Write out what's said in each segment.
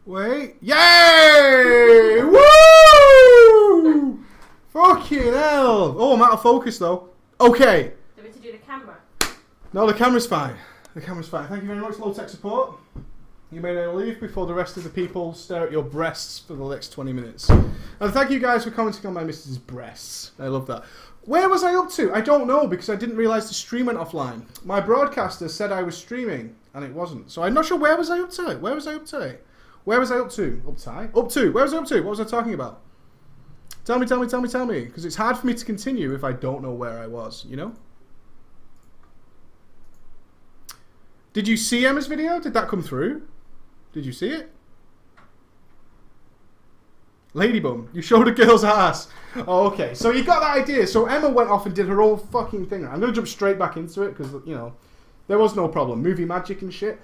Wait. Yay! Woo! Fucking hell. Oh, I'm out of focus though. Okay. Do we to do the camera? No, the camera's fine. The camera's fine. Thank you very much, low tech support. You may now leave before the rest of the people stare at your breasts for the next 20 minutes. And thank you guys for commenting on my missus's breasts. I love that. Where was I up to? I don't know because I didn't realise the stream went offline. My broadcaster said I was streaming and it wasn't. So I'm not sure where was I up to. Where was I up to? Where was I up to? Up to? Where was I up to? What was I talking about? Tell me. Because it's hard for me to continue if I don't know where I was, you know? Did you see Emma's video? Did that come through? Did you see it? Ladybum, you showed a girl's ass. Oh, okay, so you got that idea. So Emma went off and did her own fucking thing. I'm going to jump straight back into it because, you know, there was no problem. Movie magic and shit.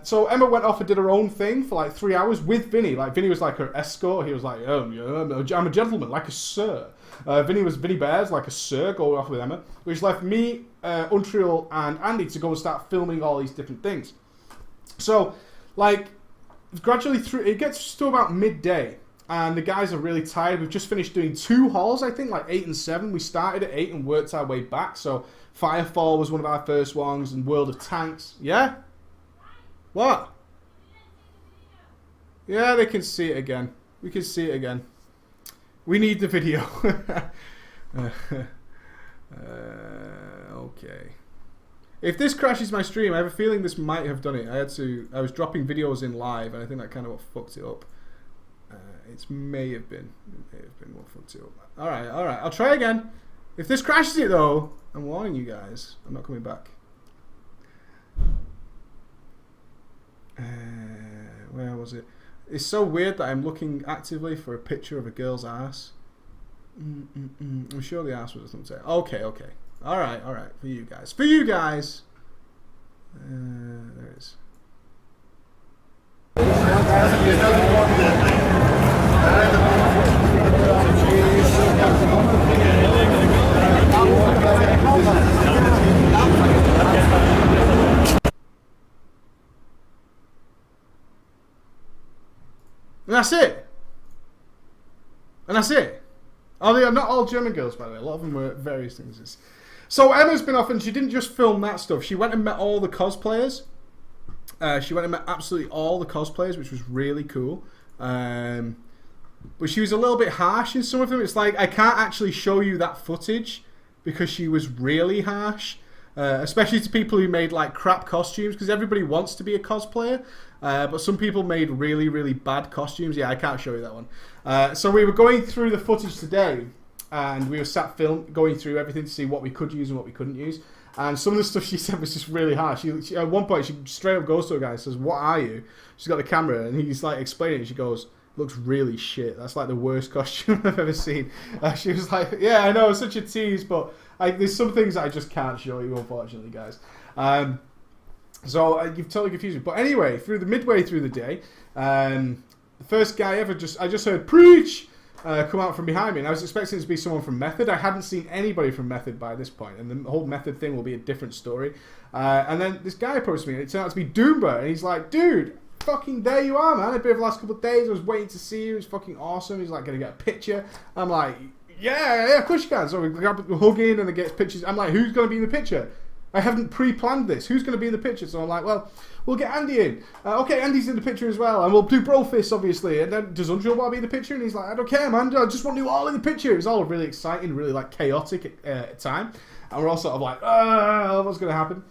So Emma went off and did her own thing for like 3 hours with Vinny. Like, Vinny was like her escort. He was like, oh, yeah, I'm a gentleman, like a sir. Vinny Bears, like a sir, going off with Emma. Which left me, Untrill, and Andy to go and start filming all these different things. So, like, gradually through, it gets to about midday. And the guys are really tired. We've just finished doing 2 hauls, I think, like 8 and 7. We started at 8 and worked our way back. So, Firefall was one of our first ones, and World of Tanks. Yeah? What? Yeah, they can see it again. We can see it again. We need the video. Okay. If this crashes my stream, I have a feeling this might have done it. I was dropping videos in live, and I think that kind of what fucked it up. It may have been what fucked it up. Alright. I'll try again. If this crashes it, though, I'm warning you guys. I'm not coming back. Where was it? It's so weird that I'm looking actively for a picture of a girl's ass. I'm sure the ass was a thumbtail. Okay. Alright. For you guys. There it is. And that's it. Oh, they are not all German girls, by the way. A lot of them were various things. So Emma's been off, and she didn't just film that stuff. She went and met all the cosplayers. She went and met absolutely all the cosplayers, which was really cool. But she was a little bit harsh in some of them. It's like, I can't actually show you that footage because she was really harsh. Especially to people who made like crap costumes, because everybody wants to be a cosplayer. But some people made really, really bad costumes. Yeah, I can't show you that one. So we were going through the footage today, and we were sat going through everything to see what we could use and what we couldn't use. And some of the stuff she said was just really harsh. She at one point, she straight up goes to a guy and says, "What are you?" She's got the camera, and he's like explaining it. She goes, "Looks really shit. That's like the worst costume I've ever seen." She was like, "Yeah, I know, it's such a tease, but there's some things I just can't show you, unfortunately, guys." So you've totally confused me. But anyway, midway through the day, the first guy ever I just heard "preach" come out from behind me, and I was expecting it to be someone from Method. I hadn't seen anybody from Method by this point, and the whole Method thing will be a different story. And then this guy approached me, and it turned out to be Doomba, and he's like, "Dude, fucking there you are, man. I've been here for the last couple of days. I was waiting to see you. It's fucking awesome." He's like, "Gonna get a picture?" I'm like, yeah, of course you can. So we're hugging, and they get pictures. I'm like, "Who's gonna be in the picture? I haven't pre-planned this. Who's going to be in the picture?" So I'm like, "Well, we'll get Andy in." Okay, Andy's in the picture as well. And we'll do Brofist, obviously. And then, does Unreal want to be in the picture? And he's like, "I don't care, man. I just want you all in the picture." It was all really exciting, really like chaotic time. And we're all sort of like, what's going to happen?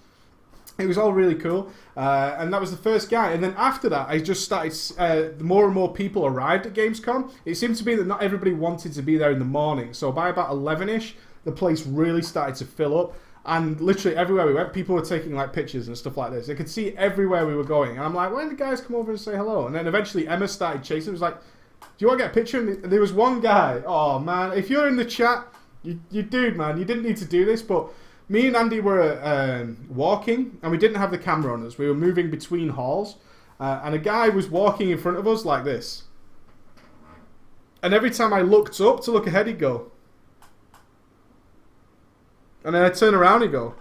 It was all really cool. And that was the first guy. And then after that, I just started, more and more people arrived at Gamescom. It seemed to be that not everybody wanted to be there in the morning. So by about 11ish, the place really started to fill up. And literally everywhere we went, people were taking like pictures and stuff like this. They could see everywhere we were going. And I'm like, "Why didn't the guys come over and say hello?" And then eventually Emma started chasing. It was like, "Do you want to get a picture?" And there was one guy. Oh, man. If you're in the chat, you dude, man, you didn't need to do this. But me and Andy were walking, and we didn't have the camera on us. We were moving between halls. And a guy was walking in front of us like this. And every time I looked up to look ahead, he'd go. And then I turn around and go.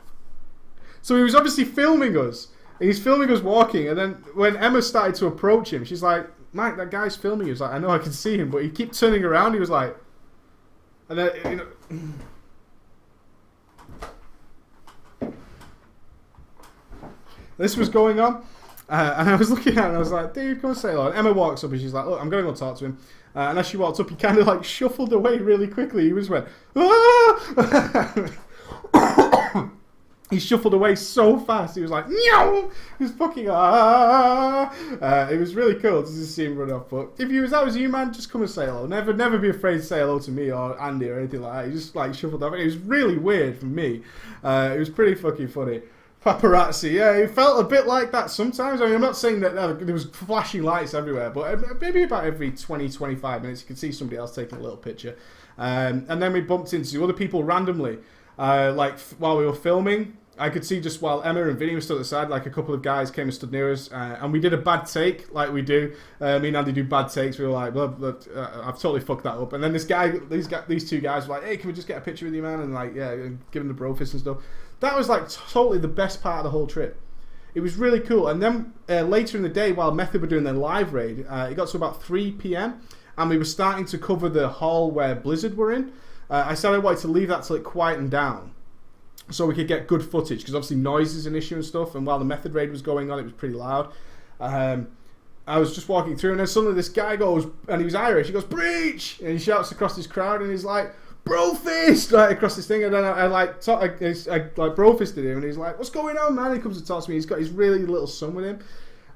So he was obviously filming us. And he's filming us walking. And then when Emma started to approach him, she's like, Mike, that guy's filming. He was like, I know I can see him, but he kept turning around. He was like, and then, you know, this was going on. And I was looking at her and I was like, dude, come and say hello. And Emma walks up and she's like, look, I'm going to go talk to him. And as she walked up, he kind of like shuffled away really quickly. He just went, ah! He shuffled away so fast. He was like, meow! He was fucking, ah! It was really cool to just see him run off. But if that was you, man, just come and say hello. Never be afraid to say hello to me or Andy or anything like that. He just like shuffled off. It was really weird for me. It was pretty fucking funny. Paparazzi, yeah, it felt a bit like that sometimes. I mean, I'm not saying that there was flashing lights everywhere, but maybe about every 20-25 minutes you could see somebody else taking a little picture. And then we bumped into other people randomly, like while we were filming. I could see just while Emma and Vinny were stood at the side, like a couple of guys came and stood near us, and we did a bad take, like we do. Me and Andy do bad takes. We were like, well, I've totally fucked that up. And then these two guys were like, hey, can we just get a picture with you, man? And like, yeah, give him the bro fist and stuff. That was like totally the best part of the whole trip. It was really cool. And then later in the day, while Method were doing their live raid, it got to about 3 p.m. and we were starting to cover the hall where Blizzard were in. I said I wanted to leave that till it quietened down, so we could get good footage, because obviously noise is an issue and stuff, and while the Method raid was going on, it was pretty loud. I was just walking through, and then suddenly this guy goes, and he was Irish, he goes, breach! And he shouts across this crowd, and he's like, bro fist! Like, across this thing, and then I bro fisted him, and he's like, what's going on, man? He comes and talks to me, he's got his really little son with him.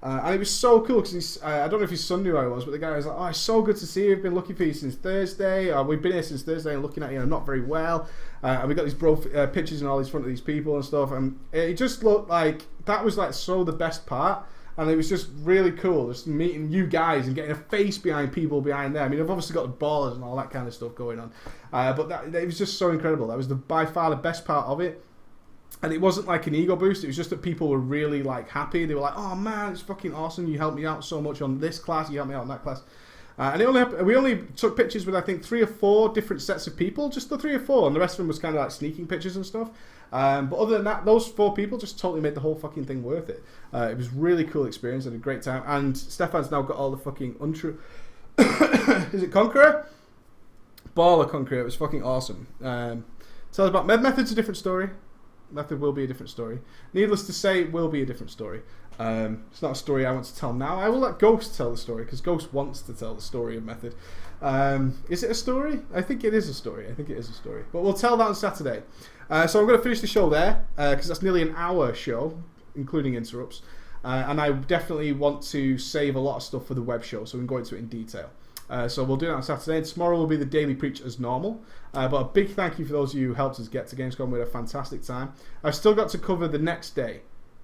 And it was so cool, because I don't know if his son knew who I was, but the guy was like, oh, it's so good to see you. I've been looking for you since Thursday. We've been here since Thursday and looking at you, not very well. And we got these pictures and all these front of these people and stuff. And it just looked like, that was like so the best part. And it was just really cool, just meeting you guys and getting a face behind people behind there. I mean, I've obviously got the ballers and all that kind of stuff going on. But it was just so incredible. That was by far the best part of it. And it wasn't like an ego boost, it was just that people were really like happy. They were like, oh man, it's fucking awesome, you helped me out so much on this class, you helped me out on that class. And we only took pictures with, I think, 3 or 4 different sets of people, just the 3 or 4, and the rest of them was kind of like sneaking pictures and stuff. But other than that, those 4 people just totally made the whole fucking thing worth it. It was a really cool experience, I had a great time, and Stefan's now got all the fucking untrue... Is it Conqueror? Baller Conqueror, it was fucking awesome. Tell us about Method's a different story. Method will be a different story. Needless to say, it will be a different story. It's not a story I want to tell now. I will let Ghost tell the story, because Ghost wants to tell the story of Method. Is it a story? I think it is a story. But we'll tell that on Saturday. So I'm going to finish the show there, because that's nearly an hour show, including interrupts. And I definitely want to save a lot of stuff for the web show, so we can go into it in detail. So we'll do that on Saturday. And tomorrow will be the Daily Preach as normal. But a big thank you for those of you who helped us get to Gamescom. We had a fantastic time. I've still got to cover the next day,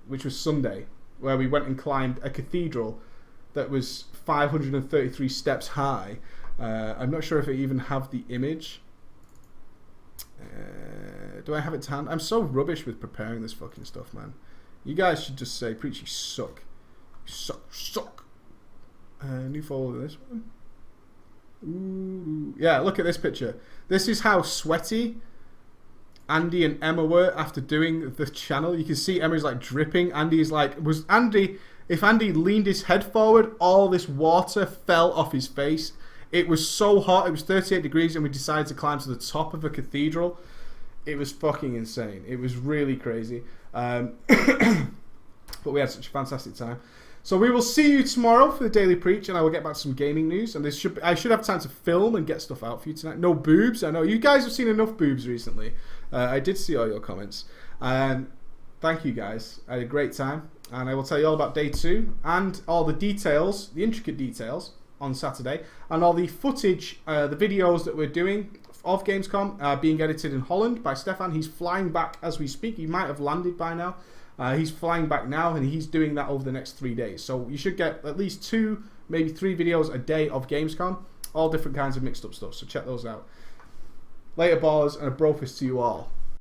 which was Sunday, where we went and climbed a cathedral that was 533 steps high. I'm not sure if I even have the image. Do I have it to hand? I'm so rubbish with preparing this fucking stuff, man. You guys should just say, Preach, you suck. You suck. New follower this one. Ooh. Yeah, look at this picture. This is how sweaty Andy and Emma were after doing the channel. You can see Emma's like dripping. If Andy leaned his head forward, all this water fell off his face. It was so hot. It was 38 degrees and we decided to climb to the top of a cathedral. It was fucking insane. It was really crazy. But we had such a fantastic time. So we will see you tomorrow for the Daily Preach, and I will get back to some gaming news. And I should have time to film and get stuff out for you tonight. No boobs. I know you guys have seen enough boobs recently. I did see all your comments. Thank you guys. I had a great time, and I will tell you all about day 2 and all the details, the intricate details, on Saturday, and all the footage, the videos that we're doing of Gamescom being edited in Holland by Stefan. He's flying back as we speak. He might have landed by now. He's flying back now, and he's doing that over the next 3 days. So you should get at least 2, maybe 3 videos a day of Gamescom, all different kinds of mixed up stuff. So check those out. Later, ballers, and a brofist to you all.